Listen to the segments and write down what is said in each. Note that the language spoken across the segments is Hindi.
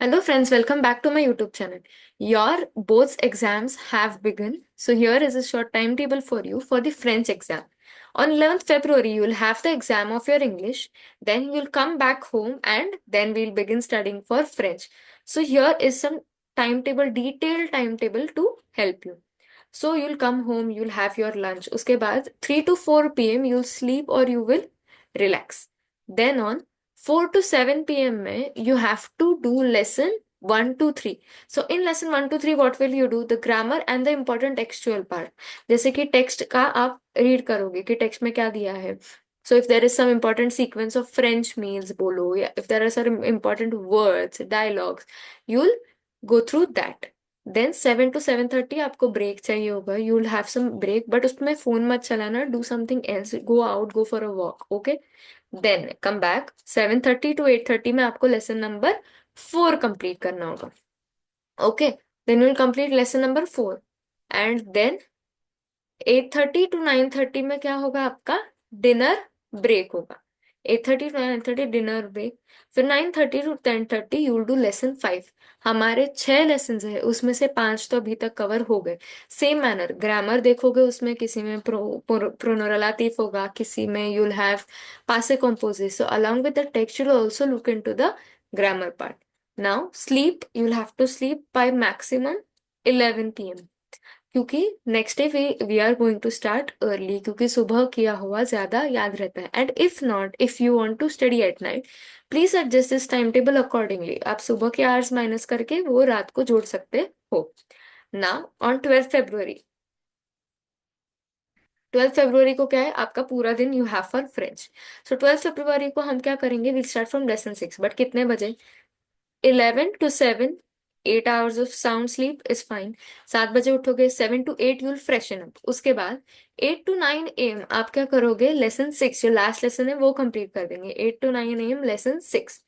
Hello friends, welcome back to my YouTube channel. Your boards exams have begun. So here is a short timetable for you for the French exam. On 11th February, you will have the exam of your English. Then you will come back home and then we'll begin studying for French. So here is some timetable, detailed timetable to help you. So you'll come home, you'll have your lunch. उसके बाद 3 to 4 p.m. you'll sleep or you will relax. Then on 4 to 7 p.m. में you have to do lesson 1 to 3. So in lesson 1 to 3 what will you do? The grammar and the important textual part. जैसे कि टेक्स्ट का आप रीड करोगे कि टेक्स्ट में क्या दिया है. So if there is some important sequence of French meals बोलो या if there are some important words, dialogues, you'll go through that. Then 7 to 7:30 आपको ब्रेक चाहिए होगा. You will have some break but उसमें फोन मत चलाना. Do something else, go out, go for a walk. Okay. Then come back 7:30 to 8:30 में आपको लेसन नंबर 4 कंप्लीट करना होगा. Okay. Then will complete lesson number 4 and then 8:30 to 9:30 में क्या होगा आपका डिनर ब्रेक होगा. 8:30 to 9:30 डिनर ब्रेक. फिर 9:30 to 10:30 you will do lesson 5. हमारे 6 लेसन है उसमें से 5 तो अभी तक कवर हो गए. सेम मैनर ग्रामर देखोगे उसमें किसी में प्रोनोरलाटिव होगा, किसी में यू विल हैव पासे कंपोजिट. So along with the text you will also look into the grammar part. Now sleep, you will have to sleep by maximum 11 p.m. क्योंकि next day we are going to start early, क्योंकि सुबह किया हुआ ज्यादा याद रहता है. And if not, if you want to study at night, please adjust this time table accordingly. आप सुबह के आवर्स माइनस करके वो रात को जोड़ सकते हो. Now on 12th February, 12th February को क्या है आपका पूरा दिन you have for French. So 12th February को हम क्या करेंगे, we start from lesson 6. But कितने बजे? 11 to 7, 8 hours of sound sleep is fine. 7 बजे उठोगे. 7 to 8 यूल फ्रेशन अप. उसके बाद 8 to 9 a.m. आप क्या करोगे, लेसन 6 जो लास्ट लेसन है वो कंप्लीट कर देंगे. 8 to 9 a.m. लेसन 6.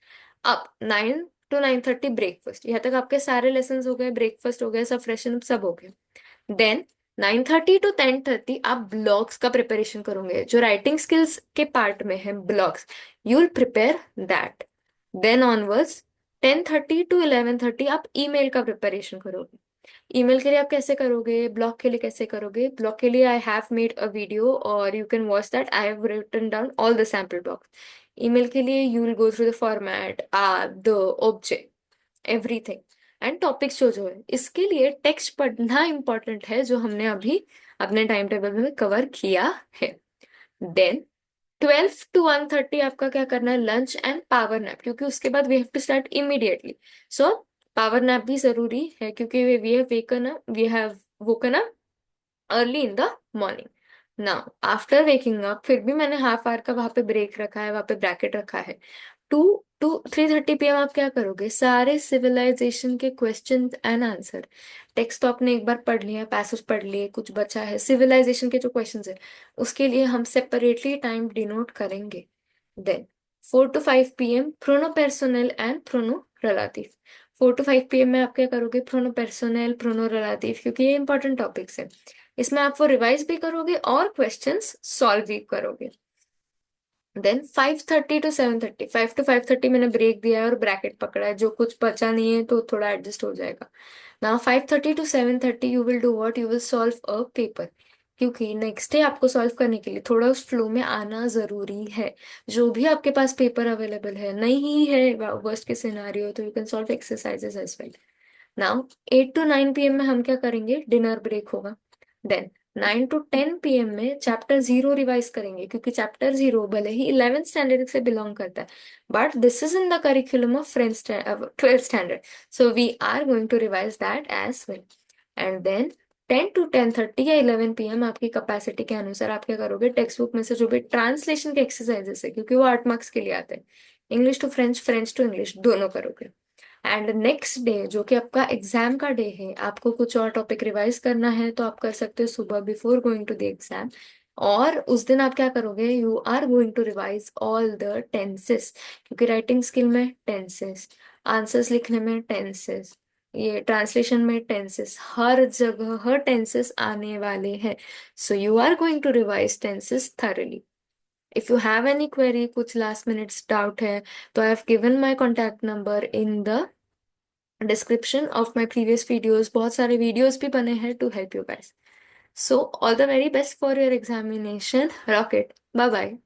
अब 9 to 9:30 ब्रेकफास्ट. यहाँ तक आपके सारे लेसन हो गए, ब्रेकफास्ट हो गया, सब फ्रेशन अप सब हो गया. देन 9:30 to 10:30 आप ब्लॉग्स का प्रिपरेशन करोगे. जो राइटिंग स्किल्स के पार्ट में है blogs, you will prepare that. Then onwards 10:30 to 11:30 आप ईमेल का प्रिपरेशन करोगे. ईमेल के लिए आप कैसे करोगे, ब्लॉग के लिए कैसे करोगे? ब्लॉग के लिए I have made a video और you can watch that. I have written down all the sample blogs. Email के लिए you will go through the format, the object, everything and topics जो है. इसके लिए टेक्स्ट पढ़ना इंपॉर्टेंट है जो हमने अभी अपने टाइम टेबल में कवर किया है. देन 12 to 1:30 आपका क्या करना है, लंच एंड पावर नैप, क्योंकि उसके बाद we have to start immediately. So power nap भी जरूरी है क्योंकि we have woken up early in the morning. Now after waking up फिर भी मैंने हाफ आवर का वहां पे ब्रेक रखा है, वहां पे ब्रैकेट रखा है. 2 to 3:30 p.m. आप क्या करोगे, सारे सिविलाइजेशन के क्वेश्चन एंड आंसर. टेक्स्ट तो आपने एक बार पढ़ लिया, पैसेज पढ़ लिए, कुछ बचा है सिविलाइजेशन के जो क्वेश्चंस है उसके लिए हम सेपरेटली टाइम डिनोट करेंगे. Then 4 to 5 p.m. Pronoun personal and pronoun relative. 4 to 5 p.m. में आप क्या करोगे, प्रोनो पर्सोनल, प्रोनो रिलेटिव, क्योंकि ये इंपॉर्टेंट टॉपिक्स है. इसमें आप वो रिवाइज भी करोगे और क्वेश्चंस सॉल्व भी करोगे. देन 5:30 to 7:30, 5 to 5:30 मैंने ब्रेक दिया है और ब्रैकेट पकड़ा है. जो कुछ बचा नहीं है तो थोड़ा एडजस्ट हो जाएगा. Now 5:30 to 7:30 you will do what, you will solve a paper. क्योंकि नेक्स्ट डे आपको सॉल्व करने के लिए थोड़ा उस फ्लो में आना जरूरी है. जो भी आपके पास पेपर अवेलेबल है, नहीं है वर्स्ट के सिनारियो, तो you can solve exercises as well. Now 8 to 9 p.m. में हम क्या करेंगे, डिनर ब्रेक होगा. Then 9 to 10 p.m. में चैप्टर 0 रिवाइज करेंगे, क्योंकि चैप्टर 0 भले ही 11th स्टैंडर्ड से बिलोंग करता है but this is in the curriculum of French 12th standard. So we are going to revise that as well. And then 10 to 10:30 या 11 p.m. आपकी कैपेसिटी के अनुसार आप क्या करोगे, टेक्स्ट बुक में से जो भी ट्रांसलेशन के एक्सरसाइजेस है, क्योंकि वो 8 मार्क्स के लिए आते हैं, English to French, French to English, दोनों करोगे. एंड नेक्स्ट डे जो कि आपका एग्जाम का डे है, आपको कुछ और टॉपिक रिवाइज करना है तो आप कर सकते हो सुबह before going to the exam. और उस दिन आप क्या करोगे, you are going to revise all the tenses, क्योंकि राइटिंग स्किल में टेंसेस, आंसर्स लिखने में टेंसेस, ये ट्रांसलेशन में टेंसेस, हर जगह हर टेंसेस आने वाले हैं. So you are going to revise tenses thoroughly. If you have any query, कुछ लास्ट मिनट्स डाउट है, तो I have given my contact number in the description of my previous videos बहुत सारे वीडियोज भी बने हैं to help you guys. So all the very best for your examination. Rocket. Bye bye.